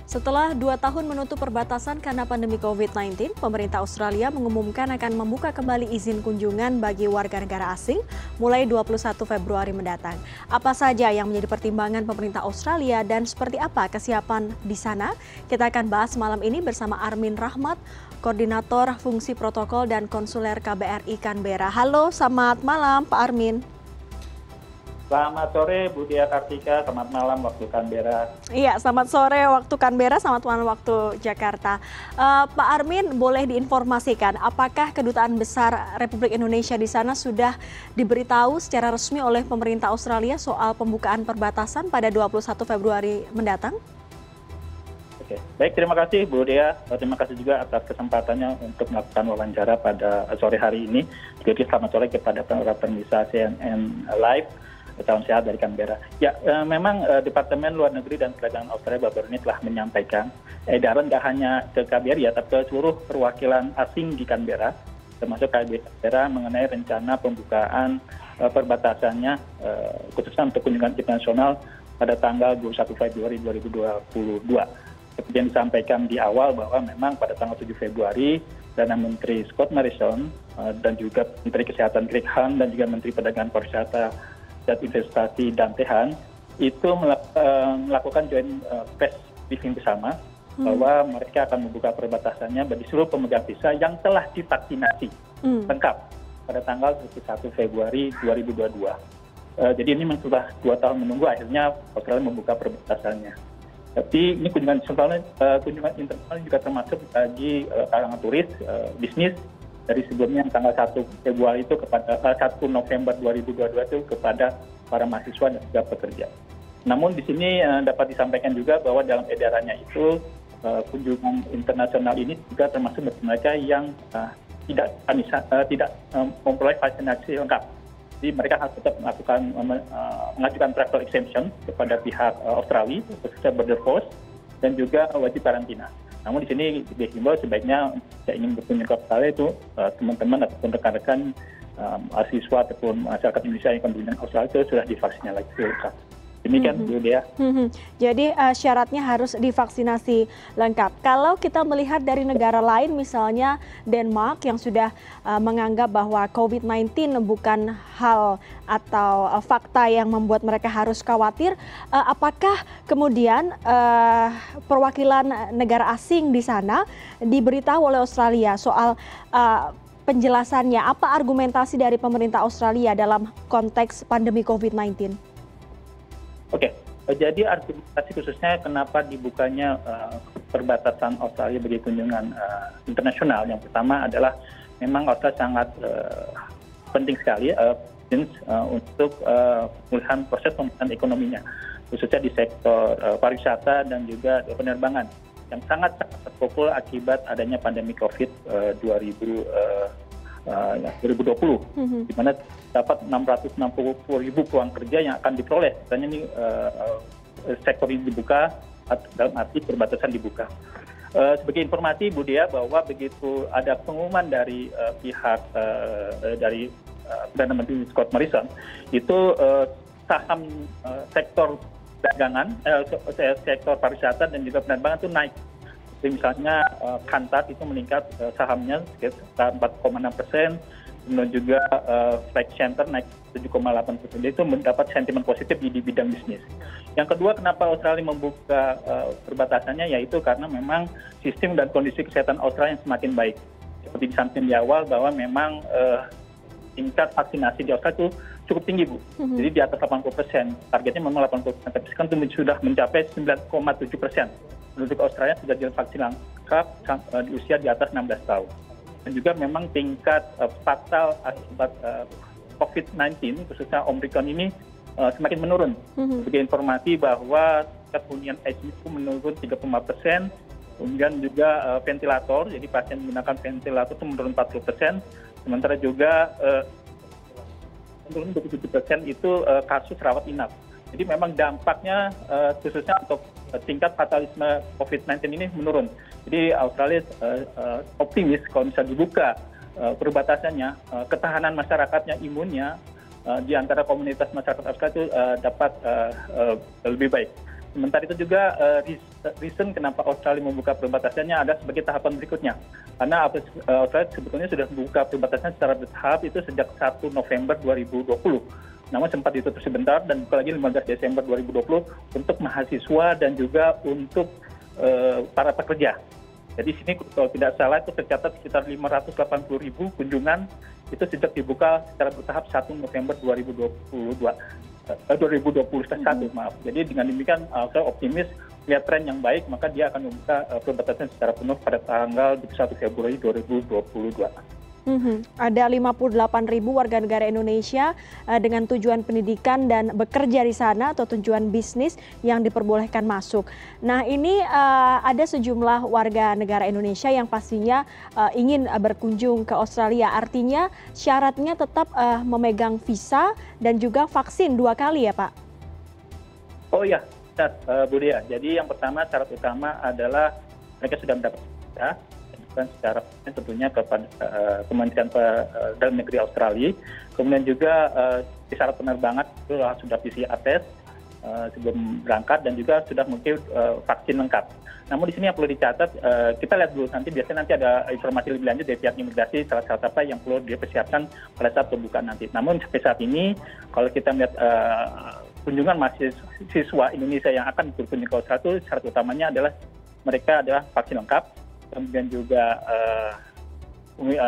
Setelah 2 tahun menutup perbatasan karena pandemi COVID-19, pemerintah Australia mengumumkan akan membuka kembali izin kunjungan bagi warga negara asing mulai 21 Februari mendatang. Apa saja yang menjadi pertimbangan pemerintah Australia dan seperti apa kesiapan di sana? Kita akan bahas malam ini bersama Armin Rahmat, Koordinator Fungsi Protokol dan Konsuler KBRI Canberra. Halo, selamat malam Pak Armin. Selamat sore Bu Dia Kartika, selamat malam waktu Canberra. Iya, selamat sore waktu Canberra, selamat malam waktu Jakarta. Pak Armin, boleh diinformasikan apakah Kedutaan Besar Republik Indonesia di sana sudah diberitahu secara resmi oleh pemerintah Australia soal pembukaan perbatasan pada 21 Februari mendatang? Oke, baik, terima kasih Bu Dia. Terima kasih juga atas kesempatannya untuk melakukan wawancara pada sore hari ini. Jadi selamat sore kepada para pemirsa CNN Live. Salam sehat dari Canberra. Ya, memang Departemen Luar Negeri dan Perdagangan Australia baru ini telah menyampaikan edaran nggak hanya ke KBRI ya, tapi ke seluruh perwakilan asing di Canberra, termasuk KBRI Canberra mengenai rencana pembukaan perbatasannya khususnya untuk kunjungan internasional pada tanggal 21 Februari 2022. Seperti yang disampaikan di awal bahwa memang pada tanggal 7 Februari Perdana Menteri Scott Morrison dan juga Menteri Kesehatan Greg Hunt dan juga Menteri Perdagangan Pariwisata dan Investasi dan Tehan itu melakukan joint press briefing bersama bahwa mereka akan membuka perbatasannya bagi seluruh pemegang visa yang telah divaksinasi lengkap pada tanggal 21 Februari 2022. Jadi ini memang sudah 2 tahun menunggu akhirnya Australia membuka perbatasannya. Tapi ini kunjungan internasional juga termasuk bagi kalangan turis, bisnis, dari sebelumnya tanggal 1 Februari itu kepada 1 November 2022 itu kepada para mahasiswa dan juga pekerja. Namun di sini dapat disampaikan juga bahwa dalam edarannya itu kunjungan internasional ini juga termasuk bagi mereka yang tidak memperoleh vaksinasi lengkap. Jadi mereka harus tetap mengajukan travel exemption kepada pihak Australia, khususnya border force, dan juga wajib karantina. Namun di sini dihimbau sebaiknya jika ingin berkunjung ke Australia itu teman-teman ataupun rekan-rekan mahasiswa ataupun masyarakat Indonesia yang akan berkunjung ke Australia itu sudah divaksinasi lengkap. Demikian Bu Dea. Jadi syaratnya harus divaksinasi lengkap. Kalau kita melihat dari negara lain misalnya Denmark yang sudah menganggap bahwa COVID-19 bukan hal atau fakta yang membuat mereka harus khawatir, apakah kemudian perwakilan negara asing di sana diberitahu oleh Australia soal penjelasannya? Apa argumentasi dari pemerintah Australia dalam konteks pandemi COVID-19? Oke, jadi argumentasi khususnya kenapa dibukanya perbatasan Australia bagi kunjungan internasional. Yang pertama adalah memang Australia sangat penting sekali untuk pemulihan proses pemulihan ekonominya, khususnya di sektor pariwisata dan juga penerbangan yang sangat terpukul akibat adanya pandemi COVID 2020, di mana dapat 660.000 peluang kerja yang akan diperoleh. Misalnya ini sektor ini dibuka, dalam arti perbatasan dibuka. Sebagai informasi Bu Dea bahwa begitu ada pengumuman dari pihak dari Perdana Menteri Scott Morrison, itu saham sektor dagangan, sektor pariwisata dan juga penerbangan itu naik. Misalnya Qantas itu meningkat sahamnya sekitar 4,6%, kemudian juga Flight Centre naik 7,8%. Itu mendapat sentimen positif di bidang bisnis. Yang kedua, kenapa Australia membuka perbatasannya, yaitu karena memang sistem dan kondisi kesehatan Australia yang semakin baik. Seperti disampaikan di awal bahwa memang tingkat vaksinasi di Australia itu cukup tinggi Bu. Jadi di atas 80%. Targetnya memang 80%, tapi sekarang sudah mencapai 9,7%. Penduduk Australia sudah divaksin lengkap di usia di atas 16 tahun. Dan juga memang tingkat fatal akibat COVID-19, khususnya Omicron ini semakin menurun. Sebagai informasi bahwa tingkat hunian ICU itu menurun 35%, kemudian juga ventilator, jadi pasien menggunakan ventilator itu menurun 40%, sementara juga menurun 27% itu kasus rawat inap. Jadi memang dampaknya khususnya untuk tingkat fatalisme COVID-19 ini menurun. Jadi Australia optimis kalau bisa dibuka perbatasannya, ketahanan masyarakatnya, imunnya di antara komunitas masyarakat Australia itu dapat lebih baik. Sementara itu juga reason kenapa Australia membuka perbatasannya ada sebagai tahapan berikutnya. Karena Australia sebetulnya sudah membuka perbatasan secara bertahap itu sejak 1 November 2020. Namun sempat ditutup sebentar dan buka lagi 15 Desember 2020 untuk mahasiswa dan juga untuk para pekerja. Jadi sini kalau tidak salah itu tercatat sekitar 580.000 kunjungan itu sejak dibuka secara bertahap 1 November 2021, maaf. Jadi dengan demikian saya optimis lihat tren yang baik, maka dia akan membuka perbatasan secara penuh pada tanggal 21 Februari 2022. Ada 58.000 warga negara Indonesia dengan tujuan pendidikan dan bekerja di sana atau tujuan bisnis yang diperbolehkan masuk. Nah ini ada sejumlah warga negara Indonesia yang pastinya ingin berkunjung ke Australia. Artinya syaratnya tetap memegang visa dan juga vaksin 2 kali ya Pak? Oh iya, Bu Dea. Jadi yang pertama syarat utama adalah mereka sudah mendapat visa. Dan secara tentunya kepada Kementerian Dalam Negeri Australia. Kemudian juga syarat penerbangan itu sudah PCR test sebelum berangkat dan juga sudah memiliki vaksin lengkap. Namun di sini yang perlu dicatat, kita lihat dulu biasanya nanti ada informasi lebih lanjut dari pihak imigrasi syarat-syarat apa yang perlu dipersiapkan pada saat pembukaan nanti. Namun sampai saat ini kalau kita melihat kunjungan mahasiswa Indonesia yang akan berkunjung ke Australia, syarat utamanya adalah mereka adalah vaksin lengkap. Kemudian juga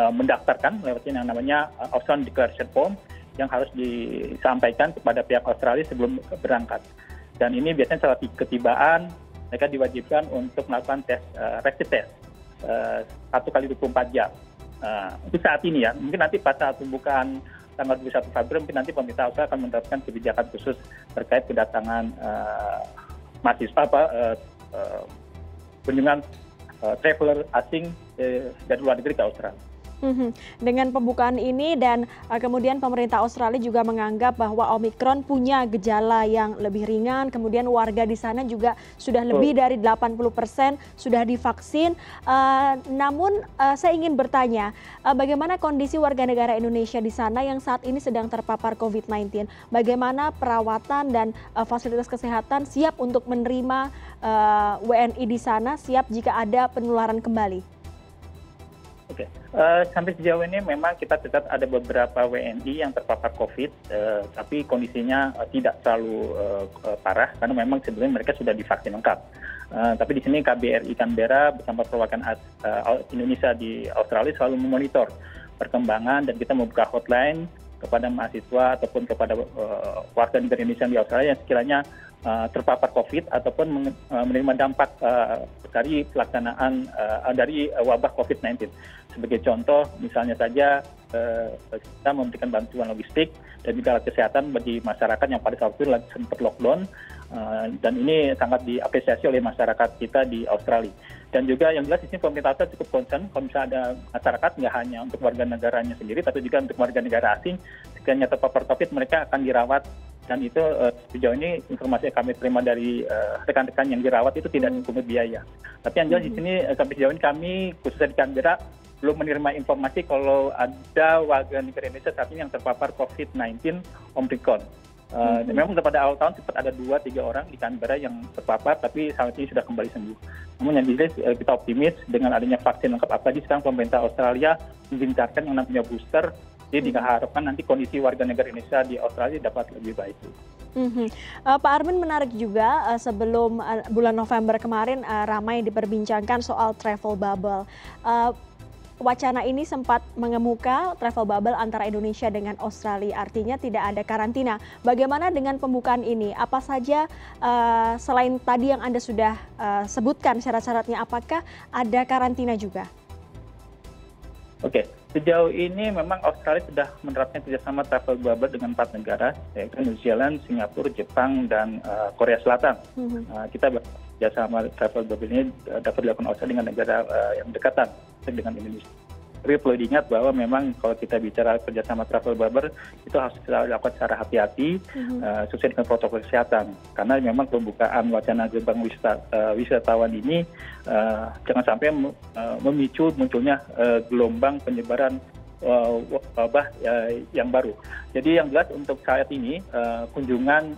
mendaftarkan lewat yang namanya Australian Declaration Form yang harus disampaikan kepada pihak Australia sebelum berangkat. Dan ini biasanya setelah ketibaan mereka diwajibkan untuk melakukan tes rapid test 1 kali 24 jam. Itu saat ini ya. Mungkin nanti pada saat pembukaan tanggal 21 Februari mungkin nanti pemerintah Australia akan menerapkan kebijakan khusus terkait kedatangan mahasiswa kunjungan traveler asing dari luar negeri ke Australia. Dengan pembukaan ini dan kemudian pemerintah Australia juga menganggap bahwa Omikron punya gejala yang lebih ringan, kemudian warga di sana juga sudah lebih dari 80% sudah divaksin. Namun saya ingin bertanya, bagaimana kondisi warga negara Indonesia di sana yang saat ini sedang terpapar COVID-19? Bagaimana perawatan dan fasilitas kesehatan siap untuk menerima WNI di sana, siap jika ada penularan kembali? Oke, sampai sejauh ini memang kita catat ada beberapa WNI yang terpapar COVID, tapi kondisinya tidak terlalu parah karena memang sebenarnya mereka sudah divaksin lengkap. Tapi di sini KBRI Canberra bersama perwakilan Indonesia di Australia selalu memonitor perkembangan dan kita membuka hotline kepada mahasiswa ataupun kepada warga negara Indonesia di Australia yang sekiranya terpapar COVID ataupun menerima dampak dari pelaksanaan dari wabah COVID-19. Sebagai contoh, misalnya saja kita memberikan bantuan logistik dan juga alat kesehatan bagi masyarakat yang pada saat itu lagi sempat lockdown, dan ini sangat diapresiasi oleh masyarakat kita di Australia. Dan juga yang jelas di sini pemerintah Australia cukup concern kalau misalnya ada masyarakat nggak hanya untuk warga negaranya sendiri, tapi juga untuk warga negara asing sekiranya terpapar COVID mereka akan dirawat. Dan itu sejauh ini informasi yang kami terima dari rekan-rekan yang dirawat itu tidak dipungut biaya. Tapi yang jelas di sini sampai sejauh ini kami khususnya di Canberra belum menerima informasi kalau ada warga negara Indonesia saat ini yang terpapar COVID-19 Omicron. Memang pada awal tahun sempat ada 2-3 orang di Canberra yang terpapar, tapi saat ini sudah kembali sembuh. Namun yang jelas kita optimis dengan adanya vaksin lengkap, apalagi sekarang pemerintah Australia menggencarkan yang namanya booster. Jadi diharapkan nanti kondisi warga negara Indonesia di Australia dapat lebih baik. Pak Armin, menarik juga sebelum bulan November kemarin ramai diperbincangkan soal travel bubble. Wacana ini sempat mengemuka travel bubble antara Indonesia dengan Australia, artinya tidak ada karantina. Bagaimana dengan pembukaan ini? Apa saja selain tadi yang Anda sudah sebutkan syarat-syaratnya, apakah ada karantina juga? Oke, sejauh ini memang Australia sudah menerapkan kerjasama travel bubble dengan 4 negara, yaitu New Zealand, Singapura, Jepang, dan Korea Selatan. Kita kerjasama travel bubble ini dapat dilakukan Australia dengan negara yang berdekatan dengan Indonesia. Tapi perlu diingat bahwa memang kalau kita bicara kerjasama travel bubble itu harus dilakukan secara hati-hati sesuai dengan protokol kesehatan. Karena memang pembukaan wacana gerbang wisatawan ini jangan sampai memicu munculnya gelombang penyebaran wabah yang baru. Jadi yang jelas untuk saat ini kunjungan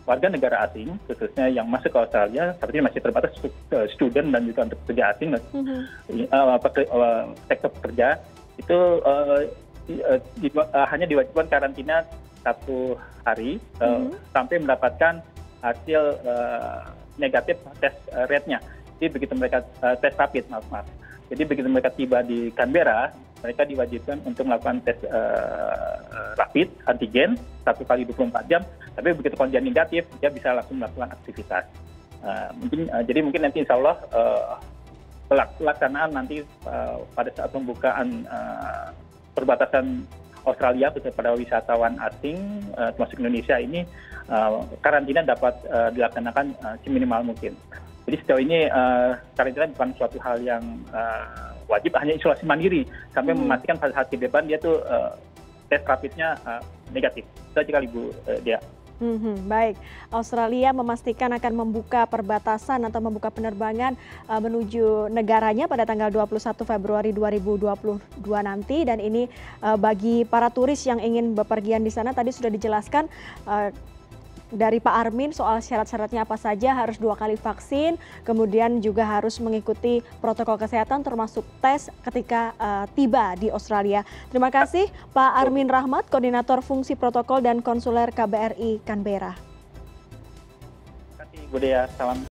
warga negara asing, khususnya yang masuk ke Australia, seperti masih terbatas untuk student dan juga untuk pekerja asing, sektor pekerja, itu hanya diwajibkan karantina 1 hari sampai mendapatkan hasil negatif tes rate-nya. Jadi begitu mereka tes rapid, maaf. Jadi begitu mereka tiba di Canberra, mereka diwajibkan untuk melakukan tes rapid antigen 1 kali 24 jam. Tapi begitu kondisi negatif, dia bisa langsung melakukan aktivitas. Jadi mungkin nanti insya Allah pelaksanaan nanti pada saat pembukaan perbatasan Australia kepada wisatawan asing termasuk Indonesia ini, karantina dapat dilaksanakan seminimal mungkin. Jadi sejauh ini karantina bukan suatu hal yang wajib, hanya isolasi mandiri sampai memastikan pada saat ke depan dia tuh tes rapidnya negatif. Itu aja kali Bu Dea. Baik, Australia memastikan akan membuka perbatasan atau membuka penerbangan menuju negaranya pada tanggal 21 Februari 2022 nanti, dan ini bagi para turis yang ingin bepergian di sana tadi sudah dijelaskan dari Pak Armin soal syarat-syaratnya apa saja, harus 2 kali vaksin, kemudian juga harus mengikuti protokol kesehatan termasuk tes ketika tiba di Australia. Terima kasih Pak Armin Rahmat, Koordinator Fungsi Protokol dan Konsuler KBRI Canberra. Terima kasih Bu Dea, salam.